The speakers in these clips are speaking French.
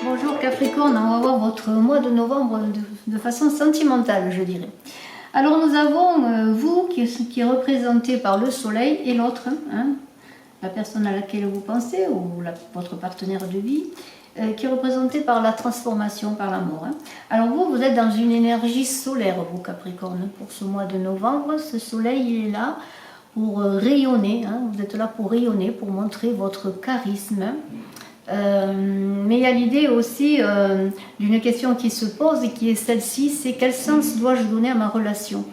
Bonjour Capricorne, on va voir votre mois de novembre de façon sentimentale, je dirais. Alors nous avons vous qui est représenté par le soleil et l'autre, hein, la personne à laquelle vous pensez ou votre partenaire de vie, qui est représenté par la transformation, par l'amour. Hein. Alors vous êtes dans une énergie solaire, vous Capricorne, pour ce mois de novembre. Ce soleil, il est là pour rayonner, hein, vous êtes là pour rayonner, pour montrer votre charisme. Mais il y a l'idée aussi d'une question qui se pose et qui est celle-ci, c'est quel sens dois-je donner à ma relation?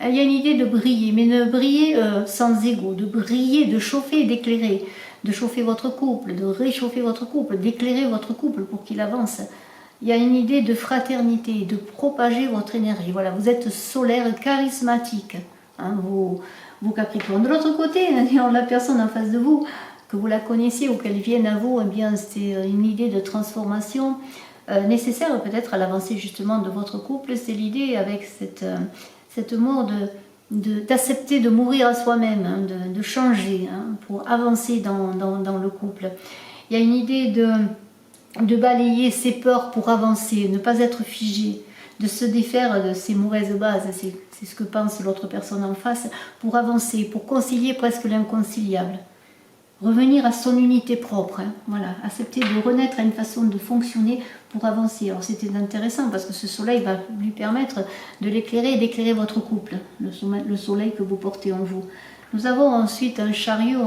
Il y a une idée de briller, mais de briller sans ego, de briller, de chauffer et d'éclairer, de chauffer votre couple, de réchauffer votre couple, d'éclairer votre couple pour qu'il avance. Il y a une idée de fraternité, de propager votre énergie. Voilà, vous êtes solaire, charismatique, hein, vous Capricorne. De l'autre côté, la personne en face de vous, que vous la connaissiez ou qu'elle vienne à vous, eh bien c'est une idée de transformation nécessaire peut-être à l'avancée justement de votre couple. C'est l'idée avec cette mort d'accepter de mourir à soi-même, hein, de changer, hein, pour avancer dans le couple. Il y a une idée de balayer ses peurs pour avancer, ne pas être figé, de se défaire de ses mauvaises bases, c'est ce que pense l'autre personne en face, pour avancer, pour concilier presque l'inconciliable. Revenir à son unité propre, hein, voilà, accepter de renaître à une façon de fonctionner pour avancer. Alors c'était intéressant parce que ce soleil va lui permettre de l'éclairer et d'éclairer votre couple, le soleil que vous portez en vous. Nous avons ensuite un chariot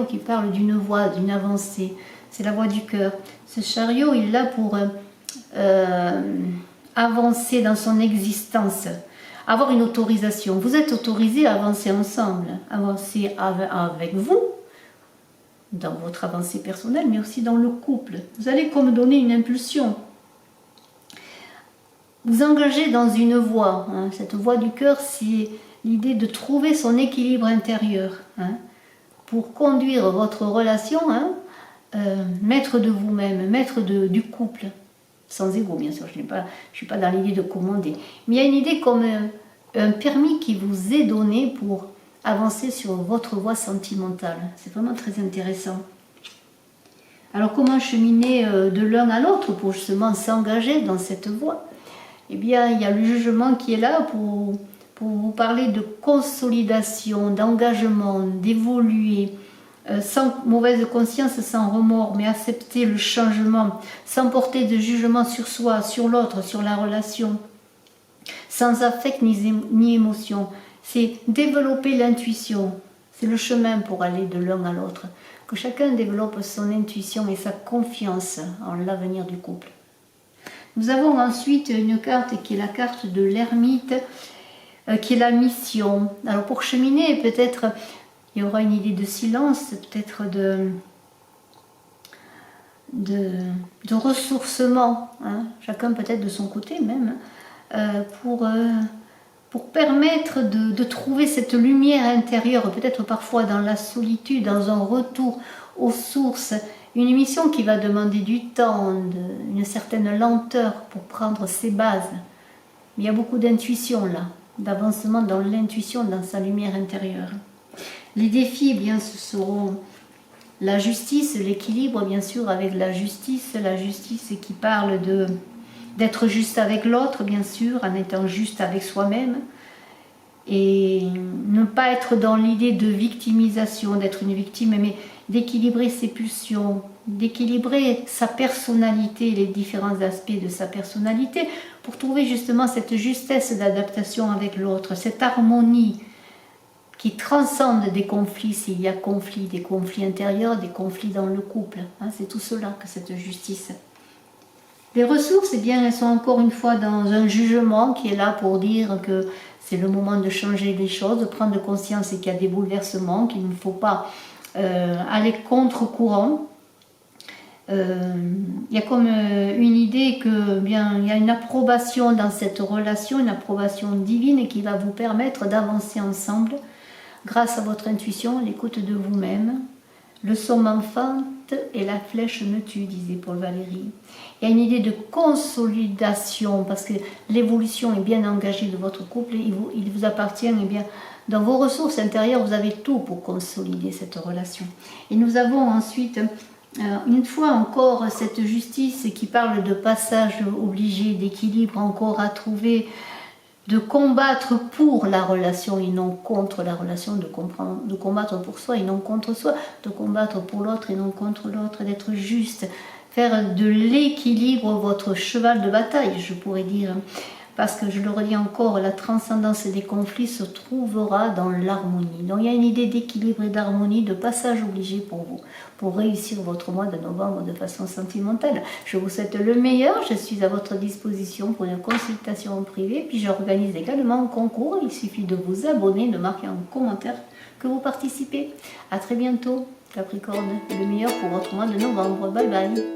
qui parle d'une voie, d'une avancée, c'est la voie du cœur. Ce chariot, il est là pour avancer dans son existence, avoir une autorisation. Vous êtes autorisé à avancer ensemble, avancer avec vous, dans votre avancée personnelle, mais aussi dans le couple. Vous allez comme donner une impulsion. Vous engagez dans une voie. Hein. Cette voie du cœur, c'est l'idée de trouver son équilibre intérieur. Hein, pour conduire votre relation, hein, maître de vous-même, maître du couple. Sans ego, bien sûr, je ne suis pas dans l'idée de commander. Mais il y a une idée comme un permis qui vous est donné pour avancer sur votre voie sentimentale. C'est vraiment très intéressant. Alors comment cheminer de l'un à l'autre pour justement s'engager dans cette voie? Eh bien, il y a le jugement qui est là pour vous parler de consolidation, d'engagement, d'évoluer, sans mauvaise conscience, sans remords, mais accepter le changement, sans porter de jugement sur soi, sur l'autre, sur la relation, sans affect ni émotion. C'est développer l'intuition, c'est le chemin pour aller de l'un à l'autre. Que chacun développe son intuition et sa confiance en l'avenir du couple. Nous avons ensuite une carte qui est la carte de l'ermite, qui est la mission. Alors pour cheminer, peut-être il y aura une idée de silence, peut-être de ressourcement, hein, chacun peut-être de son côté même, pour permettre de trouver cette lumière intérieure, peut-être parfois dans la solitude, dans un retour aux sources, une émission qui va demander du temps, une certaine lenteur pour prendre ses bases. Mais il y a beaucoup d'intuition là, d'avancement dans l'intuition, dans sa lumière intérieure. Les défis, eh bien, ce seront la justice, l'équilibre, bien sûr, avec la justice qui parle d'être juste avec l'autre, bien sûr, en étant juste avec soi-même, et ne pas être dans l'idée de victimisation, d'être une victime, mais d'équilibrer ses pulsions, d'équilibrer sa personnalité, les différents aspects de sa personnalité, pour trouver justement cette justesse d'adaptation avec l'autre, cette harmonie qui transcende des conflits, s'il y a conflit, des conflits intérieurs, des conflits dans le couple. Hein, c'est tout cela que cette justice. Les ressources, eh bien, elles sont encore une fois dans un jugement qui est là pour dire que c'est le moment de changer les choses, de prendre conscience qu'il y a des bouleversements, qu'il ne faut pas aller contre-courant. Il y a comme une idée que, bien, il y a une approbation dans cette relation, une approbation divine qui va vous permettre d'avancer ensemble grâce à votre intuition, l'écoute de vous-même. Le son m'enfante et la flèche me tue, disait Paul Valéry. Il y a une idée de consolidation parce que l'évolution est bien engagée de votre couple. Il vous appartient, eh bien, dans vos ressources intérieures, vous avez tout pour consolider cette relation. Et nous avons ensuite Une fois encore, cette justice qui parle de passage obligé, d'équilibre encore à trouver, de combattre pour la relation et non contre la relation, de combattre pour soi et non contre soi, de combattre pour l'autre et non contre l'autre, d'être juste, faire de l'équilibre votre cheval de bataille, je pourrais dire. Parce que je le redis encore, la transcendance des conflits se trouvera dans l'harmonie. Donc il y a une idée d'équilibre et d'harmonie, de passage obligé pour vous, pour réussir votre mois de novembre de façon sentimentale. Je vous souhaite le meilleur, je suis à votre disposition pour une consultation en privé, puis j'organise également un concours, il suffit de vous abonner, de marquer en commentaire que vous participez. A très bientôt, Capricorne, le meilleur pour votre mois de novembre. Bye bye.